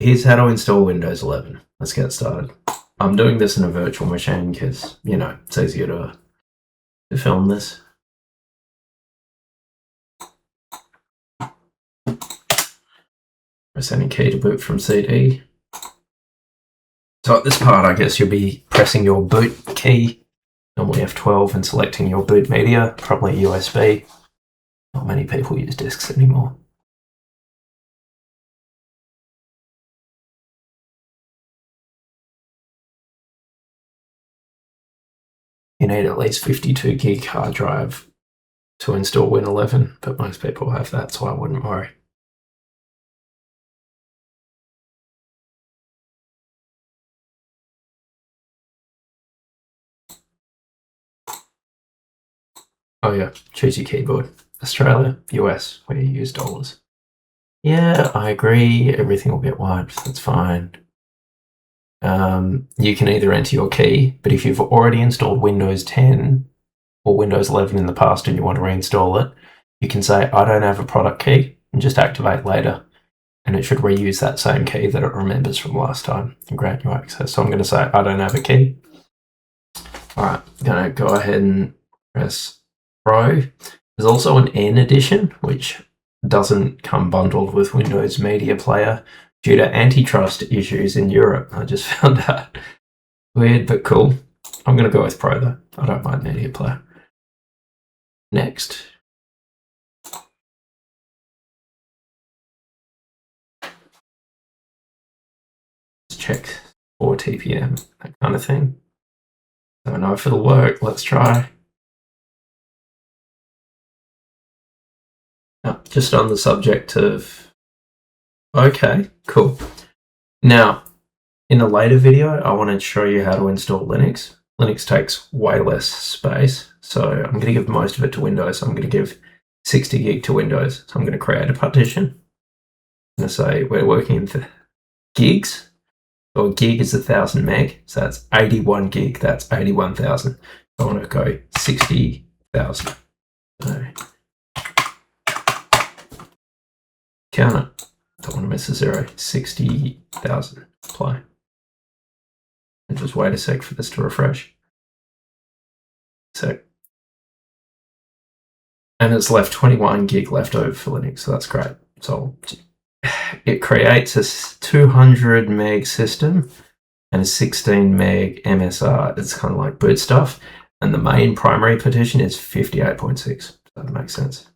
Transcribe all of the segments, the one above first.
here's how to install Windows 11. Let's get started. I'm doing this in a virtual machine because, you know, it's easier to film this. Press any key to boot from CD. So at this part, I guess you'll be pressing your boot key, normally F12, and selecting your boot media, probably USB. Not many people use discs anymore. You need at least 52 gig hard drive to install Win 11, but most people have that, so I wouldn't worry. Oh yeah, choose your keyboard. Australia, US, where you use dollars. Yeah, I agree. Everything will get wiped. That's fine. You can either enter your key, but if you've already installed Windows 10 or Windows 11 in the past and you want to reinstall it, you can say, I don't have a product key, and just activate later. And it should reuse that same key that it remembers from last time and grant you access. So I'm going to say, I don't have a key. All right, I'm going to go ahead and press Pro. There's also an N edition, which doesn't come bundled with Windows Media Player due to antitrust issues in Europe. I just found that weird, but cool. I'm going to go with Pro though. I don't mind Media Player. Next. Let's check for TPM, that kind of thing. Don't know if it'll work. Let's try. Oh, just on the subject of... Okay, cool. Now, in a later video, I want to show you how to install Linux. Linux takes way less space, so I'm going to give most of it to Windows. I'm going to give 60 gig to Windows. So I'm going to create a partition. I'm going to say we're working in gigs. So a gig is 1,000 meg, so that's 81 gig. That's 81,000. I want to go 60,000. So, count it. Don't want to miss a zero. 60,000. Apply. And just wait a sec for this to refresh. So, and it's left 21 gig left over for Linux, so that's great. So it creates a 200 meg system and a 16 meg MSR. It's kind of like boot stuff. And the main primary partition is 58.6. That makes sense.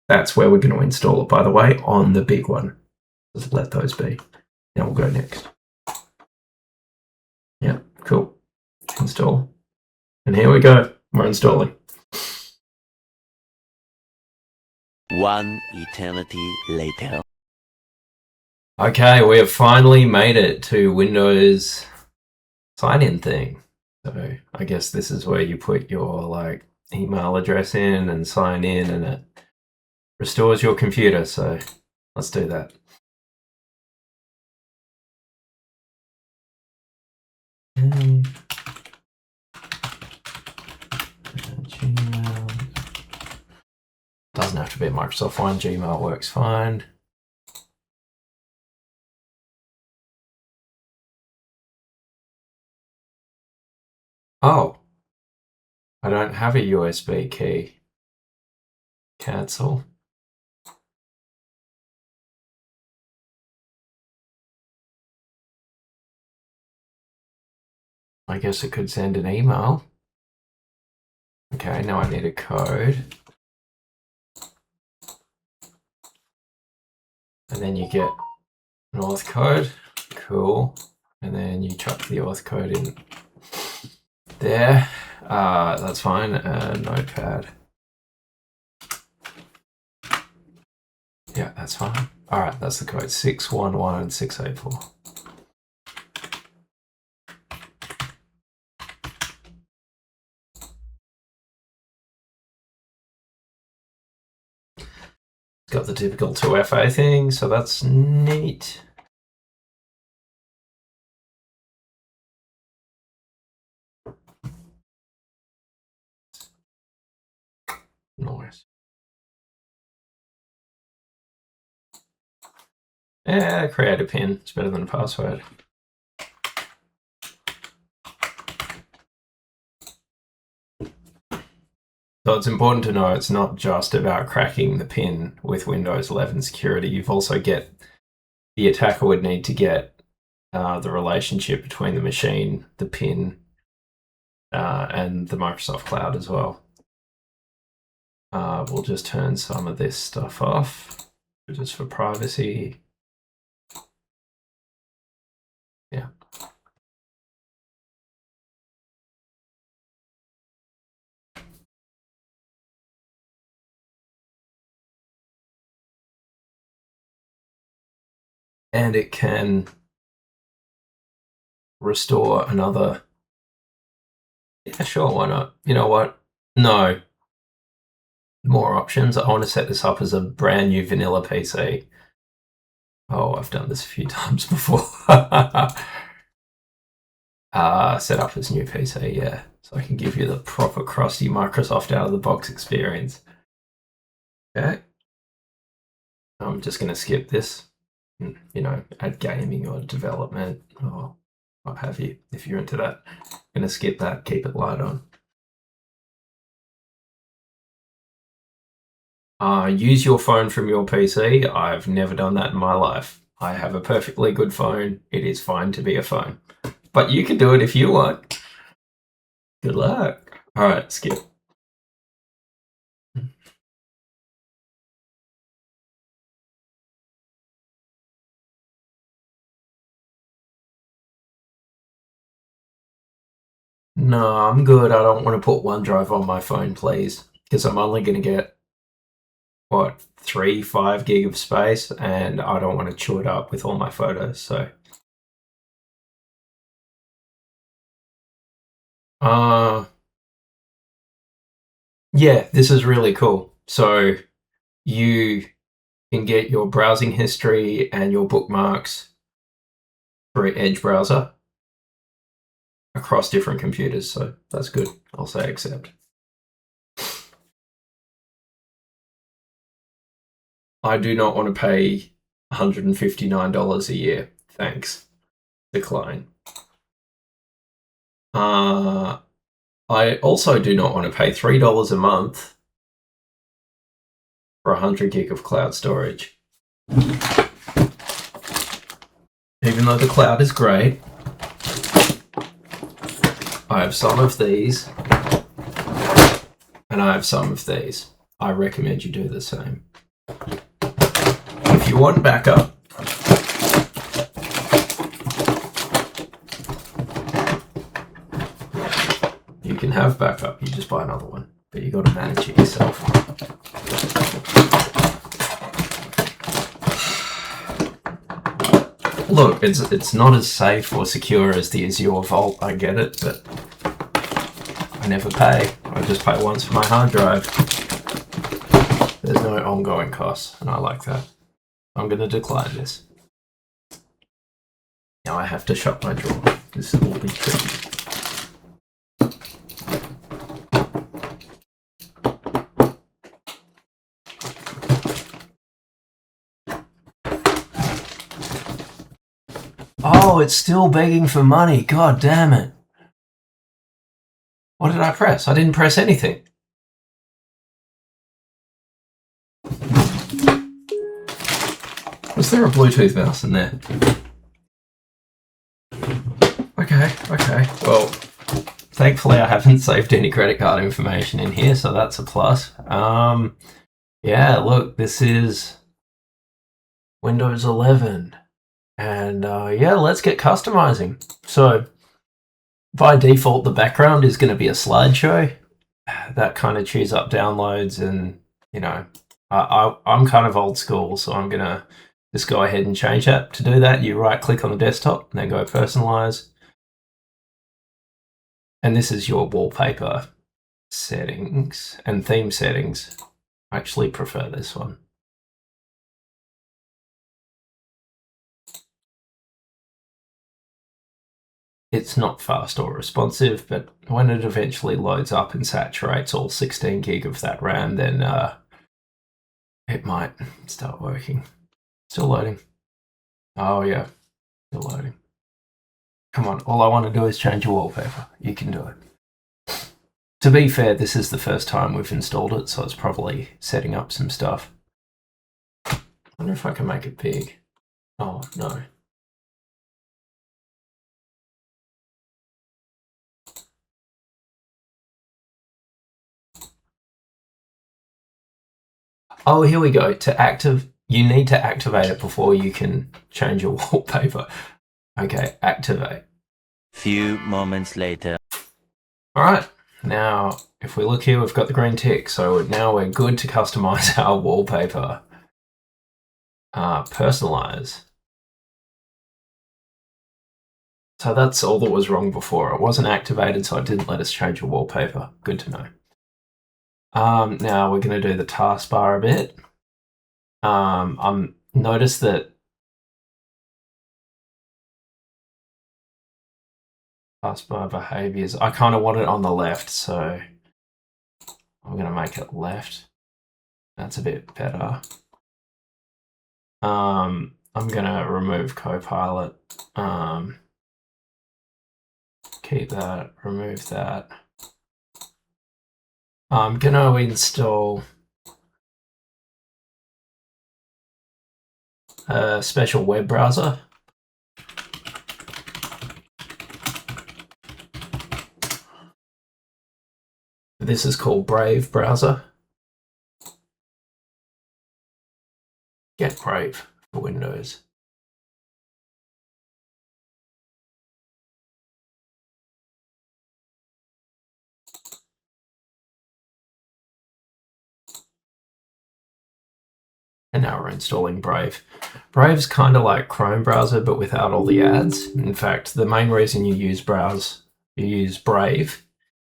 That's where we're going to install it, by the way, on the big one. Just let those be. Now we'll go next. Yeah, cool. Install. And here we go. We're installing. One eternity later. Okay, we have finally made it to Windows sign-in thing. So I guess this is where you put your like email address in and sign in, and it restores your computer. So let's do that. Okay. Gmail. Doesn't have to be a Microsoft one. Gmail works fine. Oh, I don't have a USB key. Cancel. I guess it could send an email. Okay, now I need a code. And then you get an auth code. Cool. And then you chuck the auth code in there. That's fine. Notepad. Yeah, that's fine. All right, that's the code 611684. It's got the typical 2FA thing, so that's neat. Nice. create a pin. It's better than a password. So it's important to know it's not just about cracking the pin with Windows 11 security. You've also the attacker would need to get the relationship between the machine, the pin, and the Microsoft Cloud as well. We'll just turn some of this stuff off, just for privacy. Yeah. And it can restore another. Yeah, sure, why not? You know what? No. More options. I want to set this up as a brand new vanilla PC. Oh, I've done this a few times before. Set up as new PC, yeah. So I can give you the proper crusty Microsoft out of the box experience. Okay. I'm just going to skip this. You know, add gaming or development or what have you, if you're into that. I'm going to skip that, keep it light on. Use your phone from your PC. I've never done that in my life. I have a perfectly good phone. It is fine to be a phone. But you can do it if you want. Good luck. All right, skip. No, I'm good. I don't want to put OneDrive on my phone, please, because I'm only going to get, what, 3-5 gig of space, and I don't want to chew it up with all my photos, so. Yeah, this is really cool. So you can get your browsing history and your bookmarks through Edge browser across different computers, so that's good. I'll say accept. I do not want to pay $159 a year. Thanks. Decline. I also do not want to pay $3 a month for 100 gig of cloud storage. Even though the cloud is great, I have some of these, and I have some of these. I recommend you do the same. If you want backup, you can have backup. You just buy another one, but you got to manage it yourself. Look, it's not as safe or secure as the Azure Vault. I get it, but I never pay. I just pay once for my hard drive. There's no ongoing costs, and I like that. I'm going to decline this. Now I have to shut my drawer. This will be tricky. Oh, it's still begging for money. God damn it. What did I press? I didn't press anything. Was there a Bluetooth mouse in there? Okay. Well, thankfully I haven't saved any credit card information in here, so that's a plus. Yeah, look, this is Windows 11. And yeah, let's get customizing. So by default, the background is going to be a slideshow. That kind of chews up downloads, and you know, I'm kind of old school, so I'm going to just go ahead and change that. To do that, you right click on the desktop and then go personalize. And this is your wallpaper settings and theme settings. I actually prefer this one. It's not fast or responsive, but when it eventually loads up and saturates all 16 gig of that RAM, then it might start working. Still loading. Oh yeah, still loading. Come on, all I want to do is change your wallpaper. You can do it. To be fair, this is the first time we've installed it, so it's probably setting up some stuff. I wonder if I can make it big. Oh, no. Oh, here we go. You need to activate it before you can change your wallpaper. Okay, activate. Few moments later. All right, now if we look here, we've got the green tick. So now we're good to customize our wallpaper. Personalize. So that's all that was wrong before. It wasn't activated, so it didn't let us change your wallpaper. Good to know. Now we're going to do the taskbar a bit. Notice that taskbar behaviors, I kind of want it on the left, so I'm going to make it left. That's a bit better. I'm going to remove Copilot. Keep that, remove that. I'm going to install a special web browser. This is called Brave browser. Get Brave for Windows. And now we're installing Brave. Brave's kind of like Chrome browser, but without all the ads. In fact, the main reason you use Brave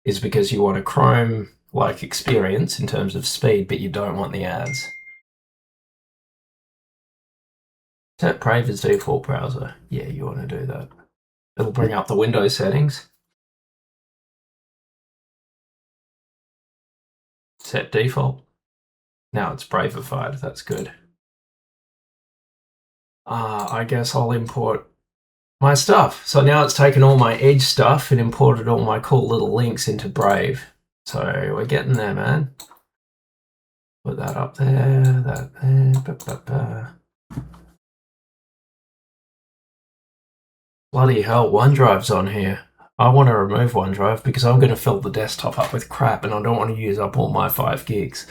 is because you want a Chrome-like experience in terms of speed, but you don't want the ads. Set Brave as default browser. Yeah, you want to do that. It'll bring up the Windows settings. Set default. Now it's Braveified. That's good. I guess I'll import my stuff. So now it's taken all my Edge stuff and imported all my cool little links into Brave. So we're getting there, man. Put that up there, that there. Bloody hell, OneDrive's on here. I want to remove OneDrive because I'm going to fill the desktop up with crap and I don't want to use up all my 5 gigs.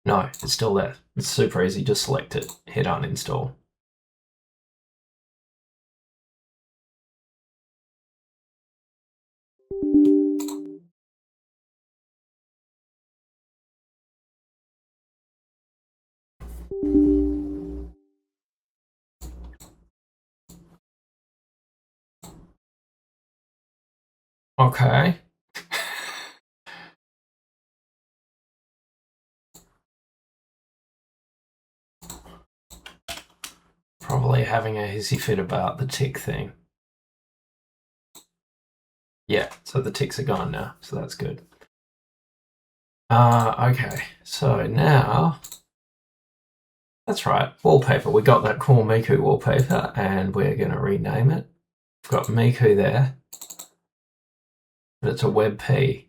No, it's still there. It's super easy. Just select it, hit uninstall. Okay. Probably having a hissy fit about the tick thing. Yeah, so the ticks are gone now, so that's good. Okay, so now, that's right, wallpaper. We got that cool Miku wallpaper and we're going to rename it. We've got Miku there, but it's a WebP.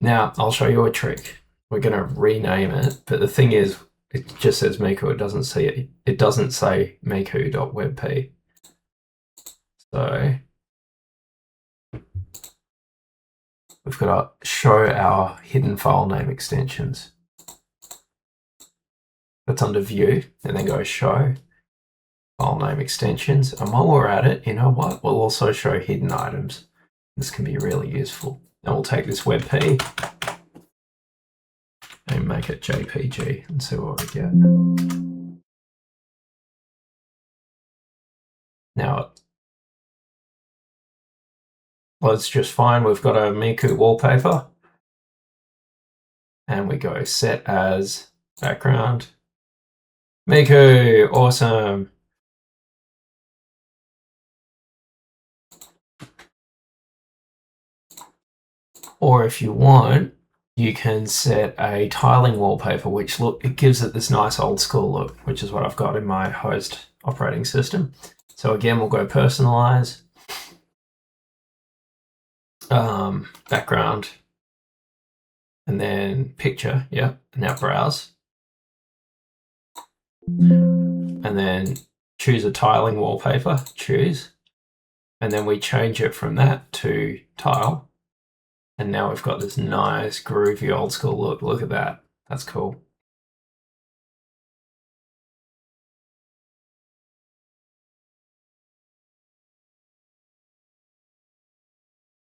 Now, I'll show you a trick. We're going to rename it, but the thing is, it just says Miku, it doesn't say Miku.webp. So we've got to show our hidden file name extensions. That's under View, and then go Show File Name Extensions. And while we're at it, you know what? We'll also show hidden items. This can be really useful. And we'll take this WebP and make it JPG and see what we get. Now it loads just fine. We've got a Miku wallpaper. And we go set as background. Miku, awesome. Or if you want, you can set a tiling wallpaper, which it gives it this nice old school look, which is what I've got in my host operating system. So again, we'll go personalize, background, and then picture. Yep. Now browse, and then choose a tiling wallpaper. Choose, and then we change it from that to tile. And now we've got this nice groovy old school look. Look at that. That's cool.